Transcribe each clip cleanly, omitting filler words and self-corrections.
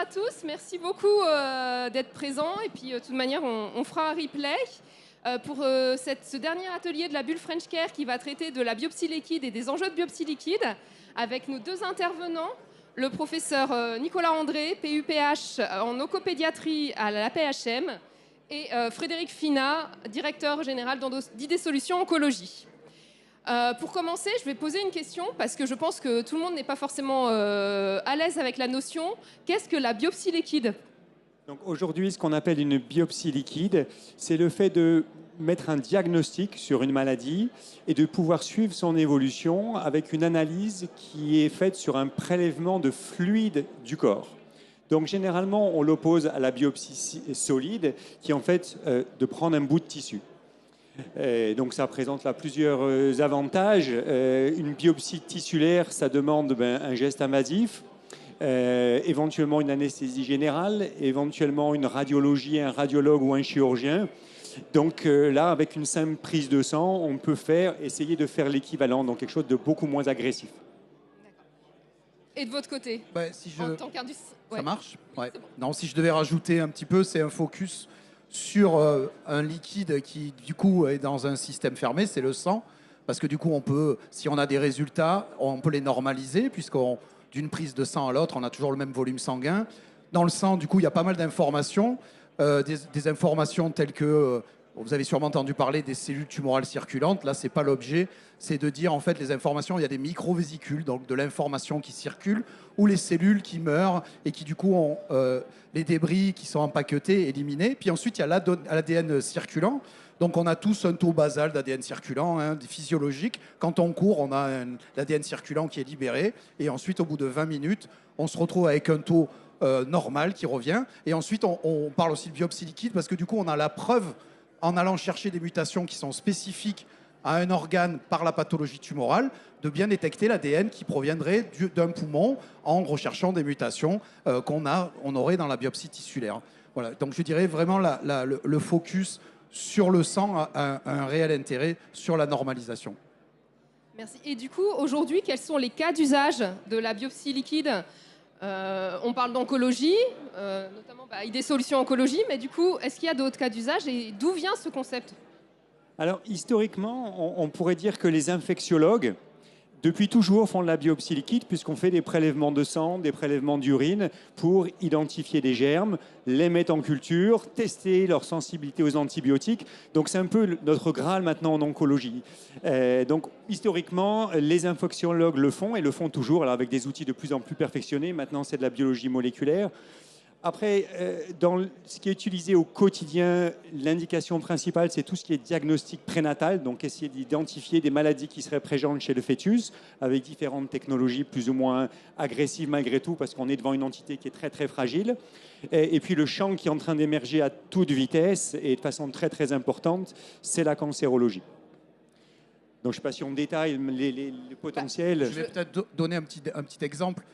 à tous, merci beaucoup d'être présents. Et puis, de toute manière, on fera un replay pour ce dernier atelier de la bulle French Care qui va traiter de la biopsie liquide et des enjeux de biopsie liquide avec nos deux intervenants, le professeur Nicolas André, PUPH en oncopédiatrie à la PHM, et Frédéric Finat, directeur général d'ID Solutions Oncologie. Pour commencer, je vais poser une question parce que je pense que tout le monde n'est pas forcément à l'aise avec la notion. Qu'est-ce que la biopsie liquide ? Donc aujourd'hui, ce qu'on appelle une biopsie liquide, c'est le fait de mettre un diagnostic sur une maladie et de pouvoir suivre son évolution avec une analyse qui est faite sur un prélèvement de fluide du corps. Donc généralement, on l'oppose à la biopsie solide qui est en fait de prendre un bout de tissu. Donc ça présente là plusieurs avantages. Une biopsie tissulaire, ça demande un geste invasif, éventuellement une anesthésie générale, éventuellement une radiologie, un radiologue ou un chirurgien. Donc là, avec une simple prise de sang, on peut essayer de faire l'équivalent, donc quelque chose de beaucoup moins agressif. Et de votre côté, en tant qu'indus... Ça marche, ouais. Non, si je devais rajouter un petit peu, c'est un focus sur un liquide qui, du coup, est dans un système fermé, c'est le sang. Parce que, du coup, si on a des résultats, on peut les normaliser, d'une prise de sang à l'autre, on a toujours le même volume sanguin. Dans le sang, du coup, il y a pas mal d'informations. Des informations telles que, vous avez sûrement entendu parler des cellules tumorales circulantes. Là, ce n'est pas l'objet. C'est de dire, en fait, les informations, il y a des microvésicules, donc de l'information qui circule, ou les cellules qui meurent et qui, du coup, ont les débris qui sont empaquetés, éliminés. Puis ensuite, il y a l'ADN circulant. Donc, on a tous un taux basal d'ADN circulant, physiologique. Quand on court, on a l'ADN circulant qui est libéré. Et ensuite, au bout de 20 minutes, on se retrouve avec un taux normal qui revient. Et ensuite, on parle aussi de biopsie liquide parce que, du coup, on a la preuve, en allant chercher des mutations qui sont spécifiques à un organe par la pathologie tumorale, de bien détecter l'ADN qui proviendrait d'un poumon en recherchant des mutations qu'on aurait dans la biopsie tissulaire. Voilà. Donc je dirais vraiment le focus sur le sang a un réel intérêt sur la normalisation. Merci. Et du coup, aujourd'hui, quels sont les cas d'usage de la biopsie liquide ? On parle d'oncologie, notamment ID Solutions Oncologie, mais du coup, est-ce qu'il y a d'autres cas d'usage et d'où vient ce concept ? Alors, historiquement, on pourrait dire que les infectiologues, depuis toujours, font de la biopsie liquide puisqu'on fait des prélèvements de sang, des prélèvements d'urine pour identifier des germes, les mettre en culture, tester leur sensibilité aux antibiotiques. Donc, c'est un peu notre Graal maintenant en oncologie. Donc, historiquement, les infectiologues le font et le font toujours, alors avec des outils de plus en plus perfectionnés. Maintenant, c'est de la biologie moléculaire. Après, dans ce qui est utilisé au quotidien, l'indication principale, c'est tout ce qui est diagnostic prénatal, donc essayer d'identifier des maladies qui seraient présentes chez le fœtus, avec différentes technologies plus ou moins agressives malgré tout, parce qu'on est devant une entité qui est très très fragile. Et puis le champ qui est en train d'émerger à toute vitesse et de façon très très importante, c'est la cancérologie. Donc je ne sais pas si on détaille les potentiels. Je vais peut-être donner un petit exemple.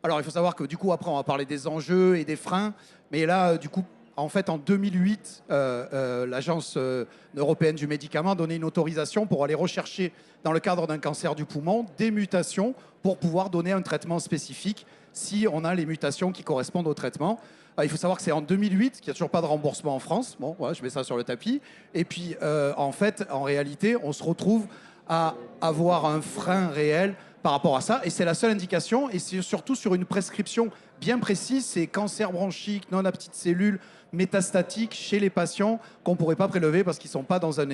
Alors, il faut savoir que, du coup, après, on va parler des enjeux et des freins. Mais là, du coup, en fait, en 2008, l'Agence européenne du médicament a donné une autorisation pour aller rechercher, dans le cadre d'un cancer du poumon, des mutations pour pouvoir donner un traitement spécifique si on a les mutations qui correspondent au traitement. Il faut savoir que c'est en 2008 qu'il n'y a toujours pas de remboursement en France. Bon, voilà, je mets ça sur le tapis. Et puis, en fait, en réalité, on se retrouve à avoir un frein réel par rapport à ça, et c'est la seule indication, et c'est surtout sur une prescription bien précise, c'est cancer bronchique, non à petites cellules, métastatique chez les patients qu'on ne pourrait pas prélever parce qu'ils ne sont pas dans un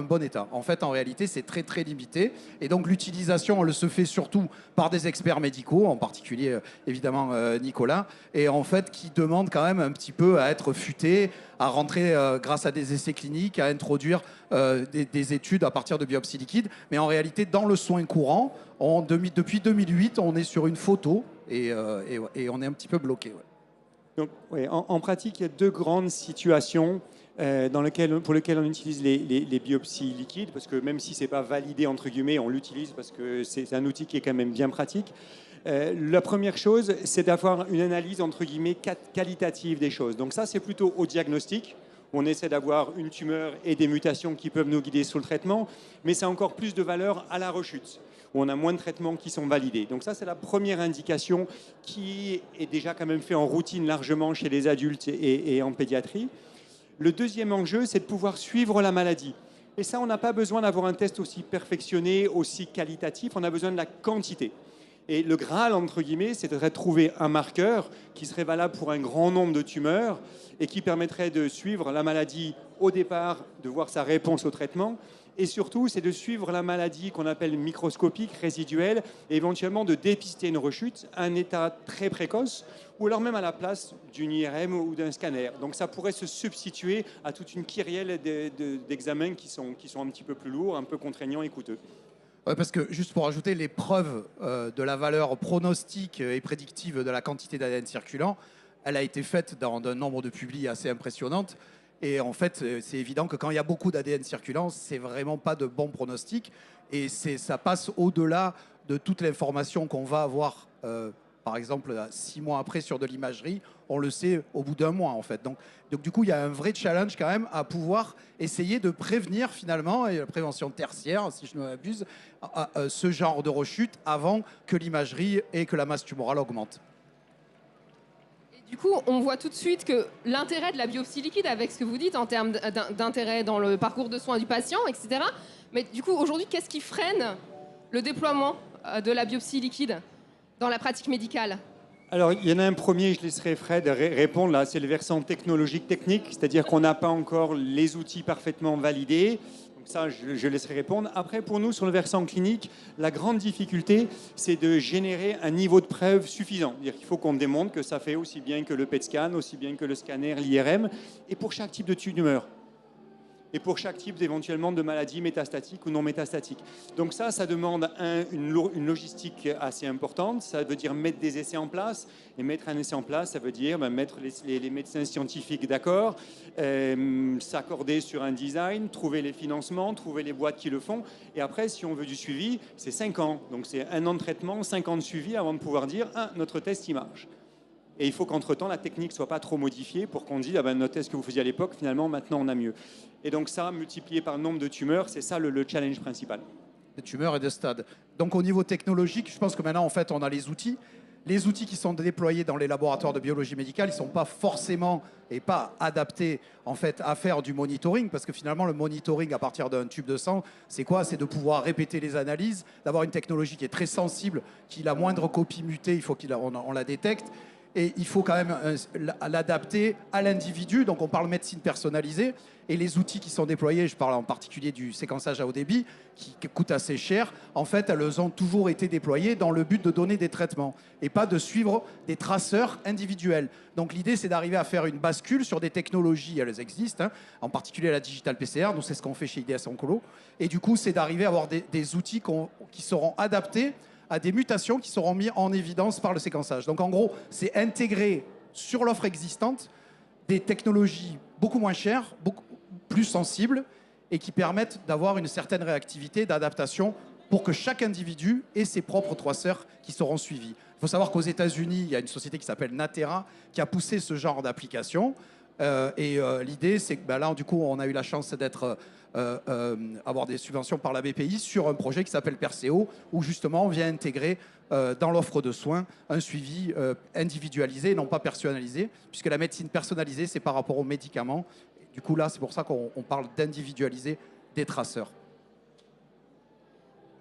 bon état. En fait, en réalité, c'est très très limité, et donc l'utilisation, elle se fait surtout par des experts médicaux, en particulier évidemment Nicolas, et en fait qui demandent quand même un petit peu à être futés, à rentrer grâce à des essais cliniques, à introduire des études à partir de biopsie liquide. Mais en réalité, dans le soin courant, depuis 2008, on est sur une photo et on est un petit peu bloqué. Ouais. Donc, ouais, en pratique, il y a deux grandes situations pour lesquelles on utilise les biopsies liquides, parce que même si ce n'est pas validé, entre guillemets, on l'utilise parce que c'est un outil qui est quand même bien pratique. La première chose, c'est d'avoir une analyse, entre guillemets, qualitative des choses. Donc ça, c'est plutôt au diagnostic. On essaie d'avoir une tumeur et des mutations qui peuvent nous guider sur le traitement, mais c'est encore plus de valeur à la rechute, où on a moins de traitements qui sont validés. Donc ça, c'est la première indication qui est déjà quand même fait en routine largement chez les adultes et en pédiatrie. Le deuxième enjeu, c'est de pouvoir suivre la maladie. Et ça, on n'a pas besoin d'avoir un test aussi perfectionné, aussi qualitatif, on a besoin de la quantité. Et le Graal, entre guillemets, c'est de trouver un marqueur qui serait valable pour un grand nombre de tumeurs et qui permettrait de suivre la maladie au départ, de voir sa réponse au traitement. Et surtout, c'est de suivre la maladie qu'on appelle microscopique, résiduelle, et éventuellement de dépister une rechute à un état très précoce, ou alors même à la place d'une IRM ou d'un scanner. Donc ça pourrait se substituer à toute une kyrielle d'examens qui sont un petit peu plus lourds, un peu contraignants et coûteux. Ouais, parce que juste pour ajouter, les preuves de la valeur pronostique et prédictive de la quantité d'ADN circulant, elle a été faite dans un nombre de publis assez impressionnante. Et en fait, c'est évident que quand il y a beaucoup d'ADN circulant, c'est vraiment pas de bons pronostics. Et ça passe au-delà de toute l'information qu'on va avoir, par exemple, 6 mois après sur de l'imagerie. On le sait au bout d'un mois, en fait. Donc, du coup, il y a un vrai challenge quand même à pouvoir essayer de prévenir finalement, et la prévention tertiaire, si je ne m'abuse, ce genre de rechute avant que l'imagerie et que la masse tumorale augmente. Du coup, on voit tout de suite que l'intérêt de la biopsie liquide, avec ce que vous dites en termes d'intérêt dans le parcours de soins du patient, etc. Mais du coup, aujourd'hui, qu'est-ce qui freine le déploiement de la biopsie liquide dans la pratique médicale? Alors, il y en a un premier, je laisserai Fred répondre, là, c'est le versant technologique technique, c'est-à-dire qu'on n'a pas encore les outils parfaitement validés. Donc ça, je laisserai répondre. Après, pour nous, sur le versant clinique, la grande difficulté, c'est de générer un niveau de preuve suffisant. C'est-à-dire qu'il faut qu'on démontre que ça fait aussi bien que le PET scan, aussi bien que le scanner, l'IRM, et pour chaque type de tumeur. Et pour chaque type éventuellement de maladie métastatique ou non métastatique. Donc ça demande une logistique assez importante. Ça veut dire mettre des essais en place. Et mettre un essai en place, ça veut dire mettre les médecins scientifiques d'accord, s'accorder sur un design, trouver les financements, trouver les boîtes qui le font. Et après, si on veut du suivi, c'est 5 ans. Donc c'est 1 an de traitement, 5 ans de suivi avant de pouvoir dire « Ah, notre test, il marche ». Et il faut qu'entre-temps, la technique ne soit pas trop modifiée pour qu'on dise ah ben, notre test que vous faisiez à l'époque, finalement, maintenant, on a mieux. Et donc ça, multiplié par le nombre de tumeurs, c'est ça le challenge principal. De tumeurs et de stades. Donc au niveau technologique, je pense que maintenant, en fait, on a les outils. Les outils qui sont déployés dans les laboratoires de biologie médicale, ils ne sont pas forcément et pas adaptés en fait, à faire du monitoring, parce que finalement, le monitoring à partir d'un tube de sang, c'est quoi? C'est de pouvoir répéter les analyses, d'avoir une technologie qui est très sensible, qui la moindre copie mutée, il faut qu'on la détecte. Et il faut quand même l'adapter à l'individu. Donc on parle médecine personnalisée. Et les outils qui sont déployés, je parle en particulier du séquençage à haut débit, qui coûte assez cher, en fait, elles ont toujours été déployées dans le but de donner des traitements et pas de suivre des traceurs individuels. Donc l'idée, c'est d'arriver à faire une bascule sur des technologies, elles existent, hein, en particulier la digital PCR, nous c'est ce qu'on fait chez IDS Oncolo. Et du coup, c'est d'arriver à avoir des outils qui seront adaptés à des mutations qui seront mises en évidence par le séquençage. Donc en gros, c'est intégrer sur l'offre existante des technologies beaucoup moins chères, beaucoup plus sensibles et qui permettent d'avoir une certaine réactivité d'adaptation pour que chaque individu ait ses propres traceurs qui seront suivis. Il faut savoir qu'aux États-Unis, il y a une société qui s'appelle Natera qui a poussé ce genre d'application. L'idée, c'est que là, du coup, on a eu la chance d'être avoir des subventions par la BPI sur un projet qui s'appelle Perseo, où justement on vient intégrer dans l'offre de soins un suivi individualisé, non pas personnalisé, puisque la médecine personnalisée, c'est par rapport aux médicaments. Du coup, là, c'est pour ça qu'on parle d'individualiser des traceurs.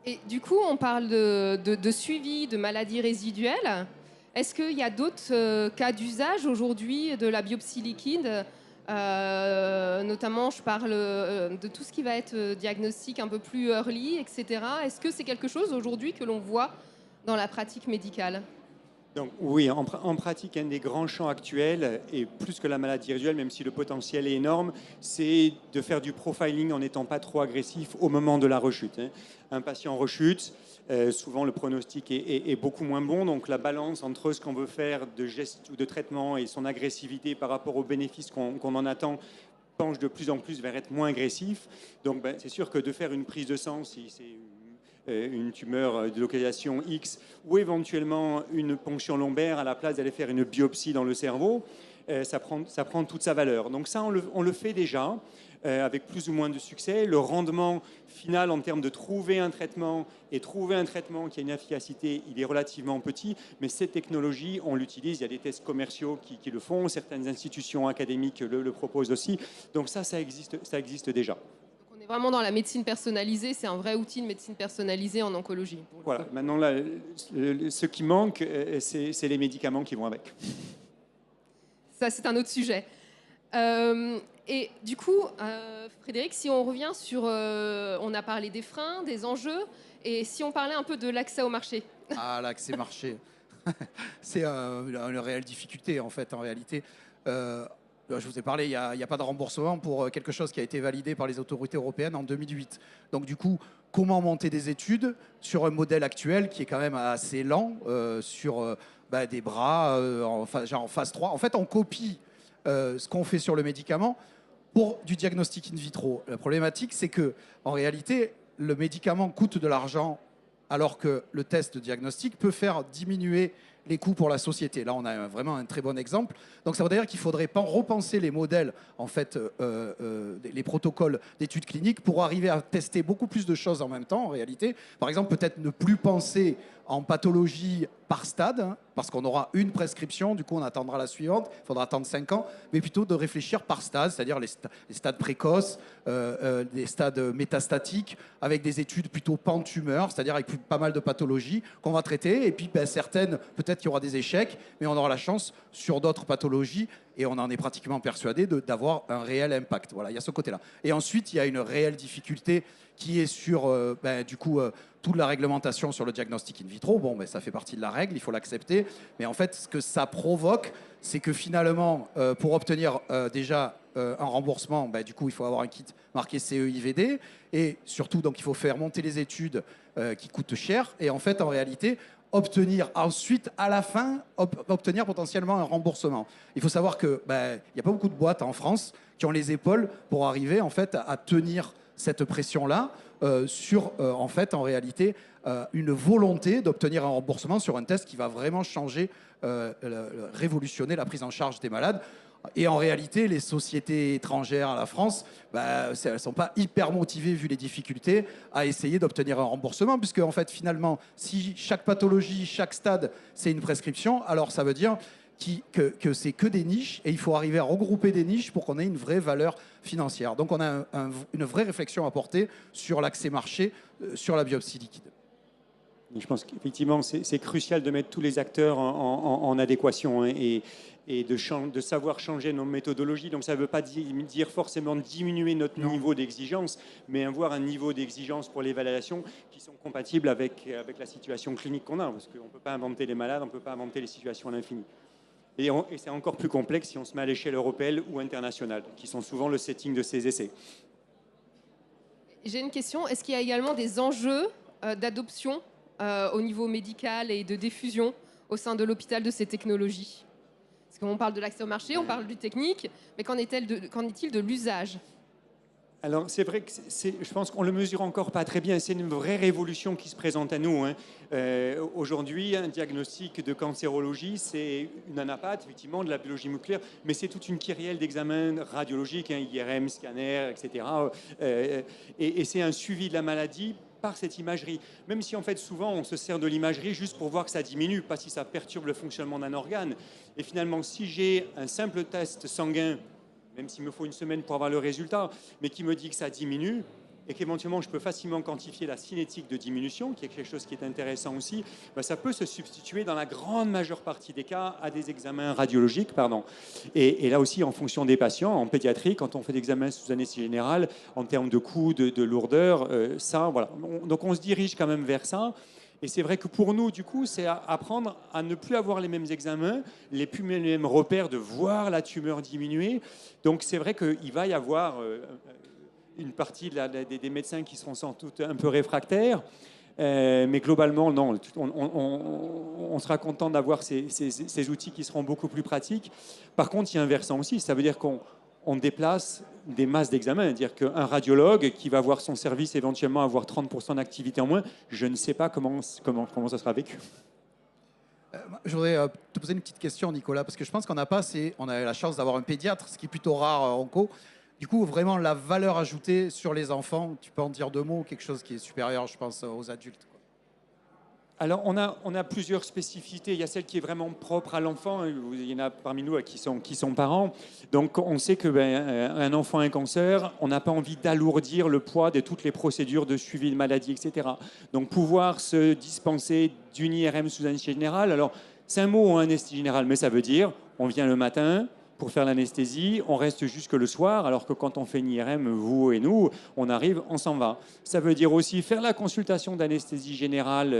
Et du coup, on parle de suivi de maladies résiduelles. Est-ce qu'il y a d'autres cas d'usage aujourd'hui de la biopsie liquide? Notamment, je parle de tout ce qui va être diagnostic un peu plus early, etc. Est-ce que c'est quelque chose aujourd'hui que l'on voit dans la pratique médicale? Donc, oui, en pratique, un des grands champs actuels, et plus que la maladie résiduelle, même si le potentiel est énorme, c'est de faire du profiling en n'étant pas trop agressif au moment de la rechute. Un patient rechute, souvent le pronostic est beaucoup moins bon, donc la balance entre ce qu'on veut faire de geste ou de traitement et son agressivité par rapport aux bénéfices qu'on en attend penche de plus en plus vers être moins agressif. Donc c'est sûr que de faire une prise de sang, si c'est une tumeur de localisation X ou éventuellement une ponction lombaire à la place d'aller faire une biopsie dans le cerveau, ça prend toute sa valeur. Donc ça, on le fait déjà. avec plus ou moins de succès. Le rendement final en termes de trouver un traitement et trouver un traitement qui a une efficacité, il est relativement petit, mais cette technologie, on l'utilise, il y a des tests commerciaux qui le font, certaines institutions académiques le proposent aussi, donc ça existe déjà. On est vraiment dans la médecine personnalisée, c'est un vrai outil de médecine personnalisée en oncologie. Voilà, maintenant là, ce qui manque, c'est les médicaments qui vont avec. Ça, c'est un autre sujet. Et du coup, Frédéric, si on revient sur... on a parlé des freins, des enjeux, et si on parlait un peu de l'accès au marché. Ah, l'accès marché. C'est une réelle difficulté, en fait, en réalité. Je vous ai parlé, il n'y a pas de remboursement pour quelque chose qui a été validé par les autorités européennes en 2008. Donc, du coup, comment monter des études sur un modèle actuel qui est quand même assez lent, sur des bras, genre en phase 3. En fait, on copie ce qu'on fait sur le médicament pour du diagnostic in vitro. La problématique, c'est que en réalité, le médicament coûte de l'argent alors que le test de diagnostic peut faire diminuer les coûts pour la société. Là, on a vraiment un très bon exemple. Donc, ça veut dire qu'il faudrait repenser les modèles, en fait, les protocoles d'études cliniques pour arriver à tester beaucoup plus de choses en même temps, en réalité. Par exemple, peut-être ne plus penser en pathologie par stade, hein, parce qu'on aura une prescription, du coup on attendra la suivante, il faudra attendre 5 ans, mais plutôt de réfléchir par stade, c'est-à-dire les stades précoces, des stades métastatiques, avec des études plutôt pan-tumeur, c'est-à-dire avec pas mal de pathologies qu'on va traiter, et puis certaines, peut-être qu'il y aura des échecs, mais on aura la chance sur d'autres pathologies, et on en est pratiquement persuadé d'avoir un réel impact. Voilà, il y a ce côté-là. Et ensuite, il y a une réelle difficulté qui est sur toute la réglementation sur le diagnostic in vitro. Bon, ça fait partie de la règle, il faut l'accepter. Mais en fait, ce que ça provoque, c'est que finalement, pour obtenir déjà un remboursement, du coup, il faut avoir un kit marqué CE-IVD. Et surtout, donc, il faut faire monter les études qui coûtent cher. Et en fait, en réalité, obtenir ensuite, à la fin, obtenir potentiellement un remboursement. Il faut savoir qu'il n'y a pas beaucoup de boîtes en France qui ont les épaules pour arriver en fait à tenir cette pression-là sur, en fait, en réalité, une volonté d'obtenir un remboursement sur un test qui va vraiment changer, révolutionner la prise en charge des malades. Et en réalité, les sociétés étrangères à la France, elles ne sont pas hyper motivées, vu les difficultés, à essayer d'obtenir un remboursement, puisque en fait, finalement, si chaque pathologie, chaque stade, c'est une prescription, alors ça veut dire que c'est que des niches, et il faut arriver à regrouper des niches pour qu'on ait une vraie valeur financière. Donc on a une vraie réflexion à porter sur l'accès marché, sur la biopsie liquide. Je pense qu'effectivement, c'est crucial de mettre tous les acteurs en adéquation, hein, et de savoir changer nos méthodologies. Donc ça ne veut pas dire forcément diminuer notre niveau d'exigence, mais avoir un niveau d'exigence pour l'évaluation qui sont compatibles avec la situation clinique qu'on a, parce qu'on ne peut pas inventer les malades, on ne peut pas inventer les situations à l'infini. Et c'est encore plus complexe si on se met à l'échelle européenne ou internationale, qui sont souvent le setting de ces essais. J'ai une question. Est-ce qu'il y a également des enjeux d'adoption au niveau médical et de diffusion au sein de l'hôpital de ces technologies? Parce qu'on parle de l'accès au marché, on parle du technique, mais qu'en est-il de l'usage? Alors c'est vrai que je pense qu'on ne le mesure encore pas très bien. C'est une vraie révolution qui se présente à nous, hein. Aujourd'hui, un diagnostic de cancérologie, c'est une anapathe, effectivement, de la biologie moléculaire, mais c'est toute une kyrielle d'examens radiologiques, hein, IRM, scanner, etc. Et c'est un suivi de la maladie par cette imagerie. Même si en fait souvent on se sert de l'imagerie juste pour voir que ça diminue, pas si ça perturbe le fonctionnement d'un organe. Et finalement, si j'ai un simple test sanguin, même s'il me faut une semaine pour avoir le résultat, mais qui me dit que ça diminue, et qu'éventuellement je peux facilement quantifier la cinétique de diminution, qui est quelque chose qui est intéressant aussi, ça peut se substituer dans la grande majeure partie des cas à des examens radiologiques. Et là aussi, en fonction des patients, en pédiatrie, quand on fait des examens sous anesthésie générale, en termes de coût, de lourdeur, voilà. Donc on se dirige quand même vers ça. Et c'est vrai que pour nous, du coup, c'est apprendre à ne plus avoir les mêmes examens, les mêmes repères, de voir la tumeur diminuer. Donc c'est vrai qu'il va y avoir une partie des médecins qui seront sans doute un peu réfractaires. Mais globalement, non, on sera content d'avoir ces outils qui seront beaucoup plus pratiques. Par contre, il y a un versant aussi, ça veut dire qu'on déplace des masses d'examens, c'est-à-dire qu'un radiologue qui va voir son service éventuellement avoir 30% d'activité en moins, je ne sais pas comment ça sera vécu. Je voudrais te poser une petite question, Nicolas, parce que je pense qu'on a la chance d'avoir un pédiatre, ce qui est plutôt rare en onco. Du coup, vraiment, la valeur ajoutée sur les enfants, tu peux en dire 2 mots, quelque chose qui est supérieur, je pense, aux adultes, quoi. Alors, on a plusieurs spécificités. Il y a celle qui est vraiment propre à l'enfant. Il y en a parmi nous qui sont parents. Donc, on sait que un enfant a un cancer, on n'a pas envie d'alourdir le poids de toutes les procédures de suivi de maladie, etc. Donc, pouvoir se dispenser d'une IRM sous anesthésie générale. Alors, c'est un mot, anesthésie générale, mais ça veut dire on vient le matin pour faire l'anesthésie, on reste jusque le soir, alors que quand on fait une IRM, vous et nous, on arrive, on s'en va. Ça veut dire aussi faire la consultation d'anesthésie générale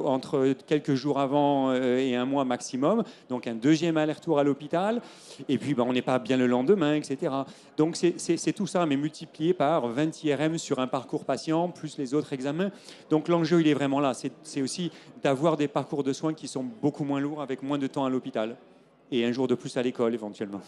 entre quelques jours avant et un mois maximum, donc un deuxième aller-retour à l'hôpital, et puis on n'est pas bien le lendemain, etc. Donc c'est tout ça, mais multiplié par 20 IRM sur un parcours patient, plus les autres examens. Donc l'enjeu, il est vraiment là. C'est aussi d'avoir des parcours de soins qui sont beaucoup moins lourds, avec moins de temps à l'hôpital. Et un jour de plus à l'école, éventuellement.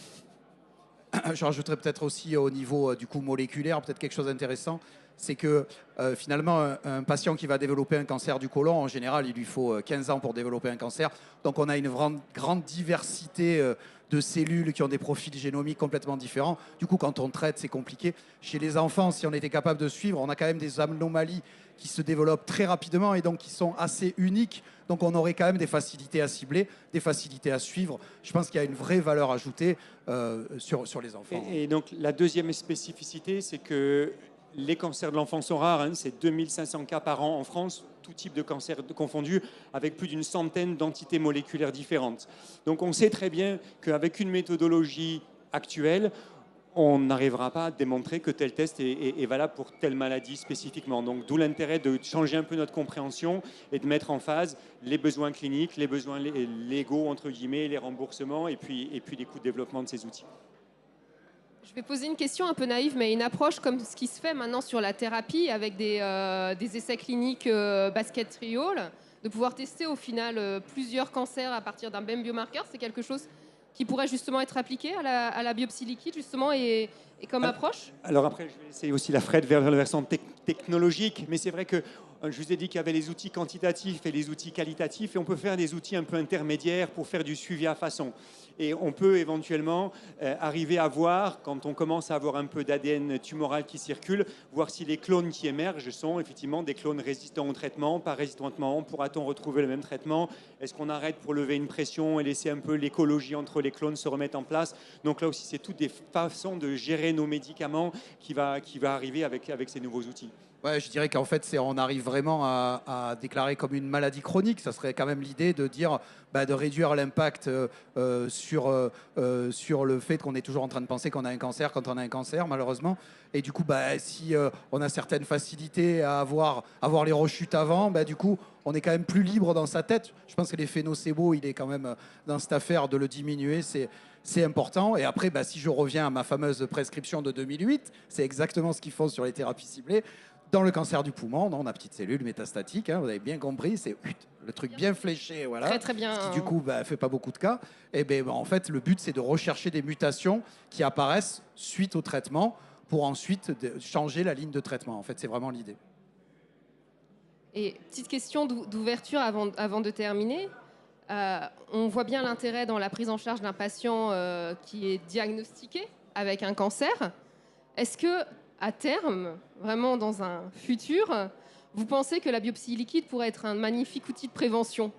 Je rajouterais peut-être aussi au niveau du coup moléculaire, peut-être quelque chose d'intéressant, c'est que finalement, un patient qui va développer un cancer du côlon, en général, il lui faut 15 ans pour développer un cancer. Donc on a une grande diversité de cellules qui ont des profils génomiques complètement différents. Du coup, quand on traite, c'est compliqué. Chez les enfants, si on était capable de suivre, on a quand même des anomalies qui se développent très rapidement et donc qui sont assez uniques. Donc on aurait quand même des facilités à cibler, des facilités à suivre. Je pense qu'il y a une vraie valeur ajoutée sur les enfants. Et donc la deuxième spécificité, c'est que les cancers de l'enfant sont rares. C'est 2500 cas par an en France, tout type de cancer confondu, avec plus d'une centaine d'entités moléculaires différentes. Donc on sait très bien qu'avec une méthodologie actuelle, on n'arrivera pas à démontrer que tel test est valable pour telle maladie spécifiquement. Donc d'où l'intérêt de changer un peu notre compréhension et de mettre en phase les besoins cliniques, les besoins légaux, entre guillemets, les remboursements et puis les coûts de développement de ces outils. Je vais poser une question un peu naïve, mais une approche comme ce qui se fait maintenant sur la thérapie avec des essais cliniques basket trial, de pouvoir tester au final plusieurs cancers à partir d'un même biomarqueur, c'est quelque chose qui pourrait justement être appliqué à la biopsie liquide justement et comme approche. Alors après, je vais laisser aussi la Fred vers le versant technologique, mais c'est vrai que je vous ai dit qu'il y avait les outils quantitatifs et les outils qualitatifs, et on peut faire des outils un peu intermédiaires pour faire du suivi à façon. Et on peut éventuellement arriver à voir, quand on commence à avoir un peu d'ADN tumoral qui circule, voir si les clones qui émergent sont effectivement des clones résistants au traitement, pas résistants au traitement. Pourra-t-on retrouver le même traitement? Est-ce qu'on arrête pour lever une pression et laisser un peu l'écologie entre les clones se remettre en place? Donc là aussi, c'est toutes des façons de gérer nos médicaments qui va arriver avec ces nouveaux outils. Ouais, je dirais qu'en fait, on arrive vraiment à déclarer comme une maladie chronique. Ça serait quand même l'idée de dire, de réduire l'impact sur le fait qu'on est toujours en train de penser qu'on a un cancer quand on a un cancer, malheureusement. Et du coup, si on a certaines facilités à avoir les rechutes avant, du coup, on est quand même plus libre dans sa tête. Je pense que l'effet nocebo, il est quand même dans cette affaire de le diminuer. C'est important. Et après, si je reviens à ma fameuse prescription de 2008, c'est exactement ce qu'ils font sur les thérapies ciblées. Dans le cancer du poumon, on a petite cellule métastatique, vous avez bien compris, c'est le truc bien fléché, voilà. Très très bien. Ce qui du coup fait pas beaucoup de cas. Et en fait, le but c'est de rechercher des mutations qui apparaissent suite au traitement pour ensuite changer la ligne de traitement. En fait, c'est vraiment l'idée. Et petite question d'ouverture avant de terminer. On voit bien l'intérêt dans la prise en charge d'un patient qui est diagnostiqué avec un cancer. Est-ce que à terme, vraiment dans un futur, vous pensez que la biopsie liquide pourrait être un magnifique outil de prévention?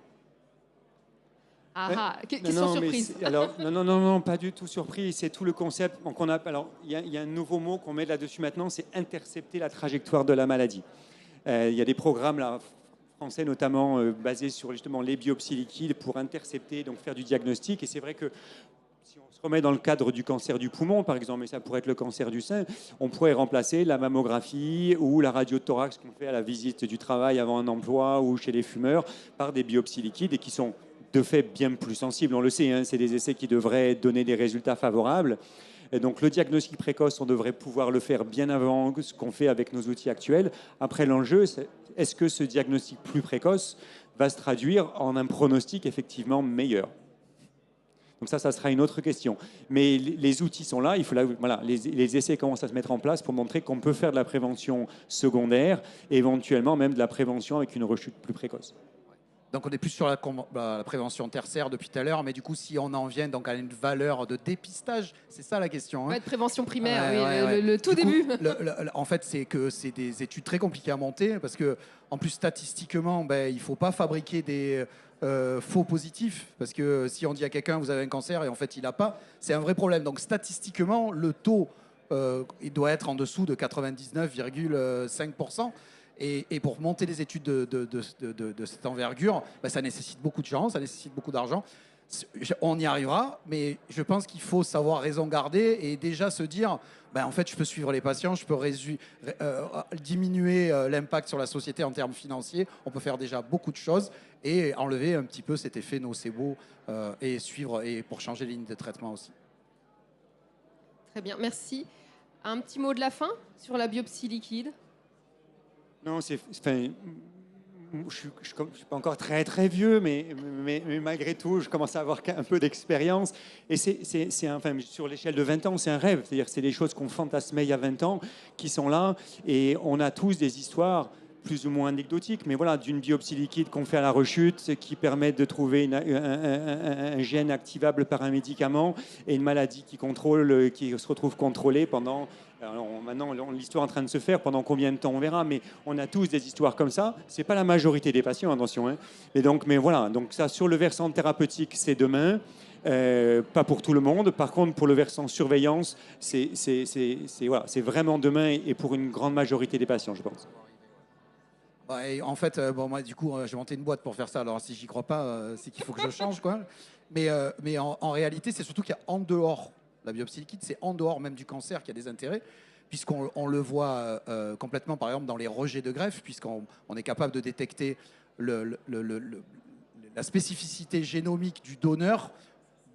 Question surprise. Non, pas du tout surpris. C'est tout le concept qu'on a. Alors, il y a un nouveau mot qu'on met là-dessus maintenant, c'est intercepter la trajectoire de la maladie. Il y a des programmes là, français notamment basés sur justement les biopsies liquides pour intercepter, donc faire du diagnostic. Et c'est vrai que si on se remet dans le cadre du cancer du poumon, par exemple, mais ça pourrait être le cancer du sein, on pourrait remplacer la mammographie ou la radiothorax qu'on fait à la visite du travail avant un emploi ou chez les fumeurs par des biopsies liquides et qui sont de fait bien plus sensibles. On le sait, c'est des essais qui devraient donner des résultats favorables. Et donc le diagnostic précoce, on devrait pouvoir le faire bien avant ce qu'on fait avec nos outils actuels. Après, l'enjeu, c'est est-ce que ce diagnostic plus précoce va se traduire en un pronostic effectivement meilleur? Donc ça sera une autre question. Mais les outils sont là, les essais commencent à se mettre en place pour montrer qu'on peut faire de la prévention secondaire et éventuellement même de la prévention avec une rechute plus précoce. Donc on est plus sur la prévention tertiaire depuis tout à l'heure, mais du coup si on en vient donc à une valeur de dépistage, c'est ça la question. Ouais, de prévention primaire, Ouais, oui, ouais, ouais. le tout Du coup, début. en fait, c'est que c'est des études très compliquées à monter parce que, en plus, statistiquement, ben, il ne faut pas fabriquer des faux positifs parce que si on dit à quelqu'un vous avez un cancer et en fait il n'a pas, c'est un vrai problème. Donc statistiquement, le taux il doit être en dessous de 99,5%. Et pour monter des études de cette envergure, ben, ça nécessite beaucoup de gens, ça nécessite beaucoup d'argent. On y arrivera, mais je pense qu'il faut savoir raison garder et déjà se dire, ben, en fait, je peux suivre les patients, je peux diminuer l'impact sur la société en termes financiers. On peut faire déjà beaucoup de choses et enlever un petit peu cet effet nocebo et suivre et pour changer les lignes de traitement aussi. Très bien, merci. Un petit mot de la fin sur la biopsie liquide? Non, enfin, je ne suis pas encore très très vieux, mais malgré tout, je commence à avoir un peu d'expérience. Et enfin, sur l'échelle de 20 ans, c'est un rêve. C'est-à-dire c'est des choses qu'on fantasmait il y a 20 ans, qui sont là. Et on a tous des histoires plus ou moins anecdotiques, mais voilà, d'une biopsie liquide qu'on fait à la rechute, qui permet de trouver un gène activable par un médicament et une maladie qui se retrouve contrôlée pendant... Maintenant, l'histoire est en train de se faire. Pendant combien de temps, on verra. Mais on a tous des histoires comme ça. C'est pas la majorité des patients, attention. Hein. Mais voilà. Donc ça, sur le versant thérapeutique, c'est demain. Pas pour tout le monde. Par contre, pour le versant surveillance, c'est vraiment demain et pour une grande majorité des patients, je pense. Et en fait, bon, moi, du coup, j'ai monté une boîte pour faire ça. Alors, si j'y crois pas, c'est qu'il faut que je change, quoi. Mais en réalité, c'est surtout qu'il y a en dehors, la biopsie liquide, c'est en dehors même du cancer qu'il y a des intérêts, puisqu'on le voit complètement, par exemple, dans les rejets de greffe, puisqu'on est capable de détecter la spécificité génomique du donneur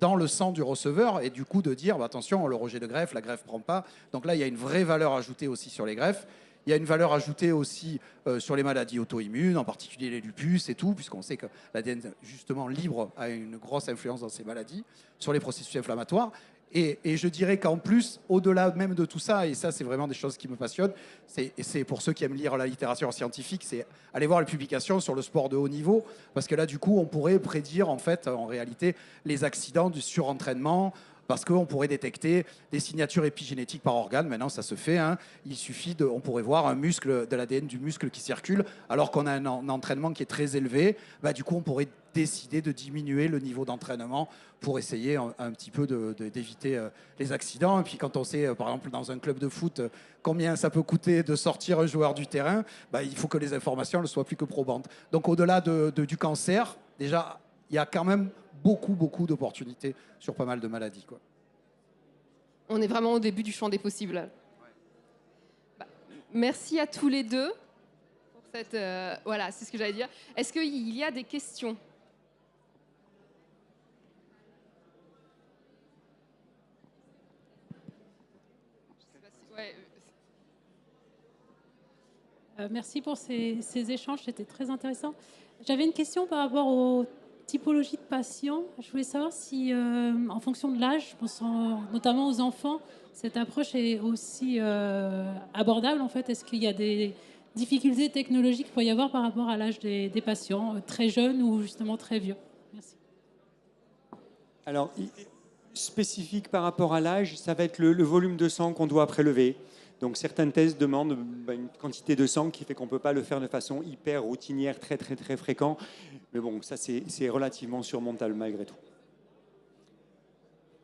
dans le sang du receveur et du coup de dire, bah, attention, le rejet de greffe, la greffe ne prend pas. Donc là, il y a une vraie valeur ajoutée aussi sur les greffes. Il y a une valeur ajoutée aussi sur les maladies auto-immunes, en particulier les lupus et tout, puisqu'on sait que l'ADN justement libre a une grosse influence dans ces maladies, sur les processus inflammatoires. Et je dirais qu'en plus, au-delà même de tout ça, et ça c'est vraiment des choses qui me passionnent, c'est pour ceux qui aiment lire la littérature scientifique, c'est aller voir les publications sur le sport de haut niveau, parce que là du coup on pourrait prédire en fait en réalité les accidents du surentraînement, parce qu'on pourrait détecter des signatures épigénétiques par organe. Maintenant, ça se fait. Hein. Il suffit on pourrait voir un muscle, de l'ADN du muscle qui circule, alors qu'on a un entraînement qui est très élevé. Bah, du coup, on pourrait décider de diminuer le niveau d'entraînement pour essayer un petit peu d'éviter les accidents. Et puis, quand on sait, par exemple, dans un club de foot, combien ça peut coûter de sortir un joueur du terrain, bah, il faut que les informations ne soient plus que probantes. Donc, au-delà du cancer, déjà, il y a quand même beaucoup d'opportunités sur pas mal de maladies, quoi. On est vraiment au début du champ des possibles. Ouais. Bah, merci à tous les deux pour cette... voilà, c'est ce que j'allais dire. Est-ce qu'il y a des questions? Merci pour ces échanges, c'était très intéressant. J'avais une question par rapport aux typologies de patients. Je voulais savoir si, en fonction de l'âge, je pense notamment aux enfants, cette approche est aussi abordable en fait. Est-ce qu'il y a des difficultés technologiques qu'il peut y avoir par rapport à l'âge des patients, très jeunes ou justement très vieux? Merci. Alors, spécifique par rapport à l'âge, ça va être le volume de sang qu'on doit prélever. Donc certains tests demandent une quantité de sang qui fait qu'on ne peut pas le faire de façon hyper routinière, très fréquent. Mais bon, ça c'est relativement surmontable malgré tout.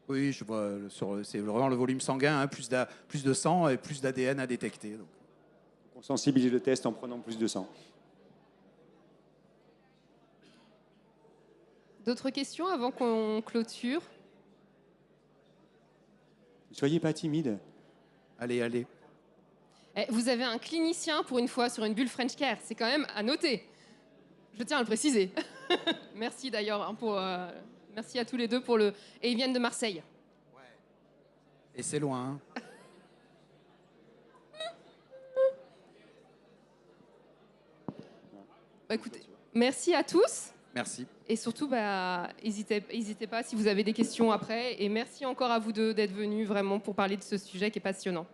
Oui, je vois, c'est vraiment le volume sanguin, hein, plus de sang et plus d'ADN à détecter. Donc. On sensibilise le test en prenant plus de sang. D'autres questions avant qu'on clôture? Ne soyez pas timide. Allez. Vous avez un clinicien pour une fois sur une bulle French Care, c'est quand même à noter. Je tiens à le préciser. Merci d'ailleurs merci à tous les deux pour le... Et ils viennent de Marseille. Ouais. Et c'est loin. Hein. Bah, écoutez, merci à tous. Merci. Et surtout, n'hésitez pas si vous avez des questions après. Et merci encore à vous deux d'être venus vraiment pour parler de ce sujet qui est passionnant.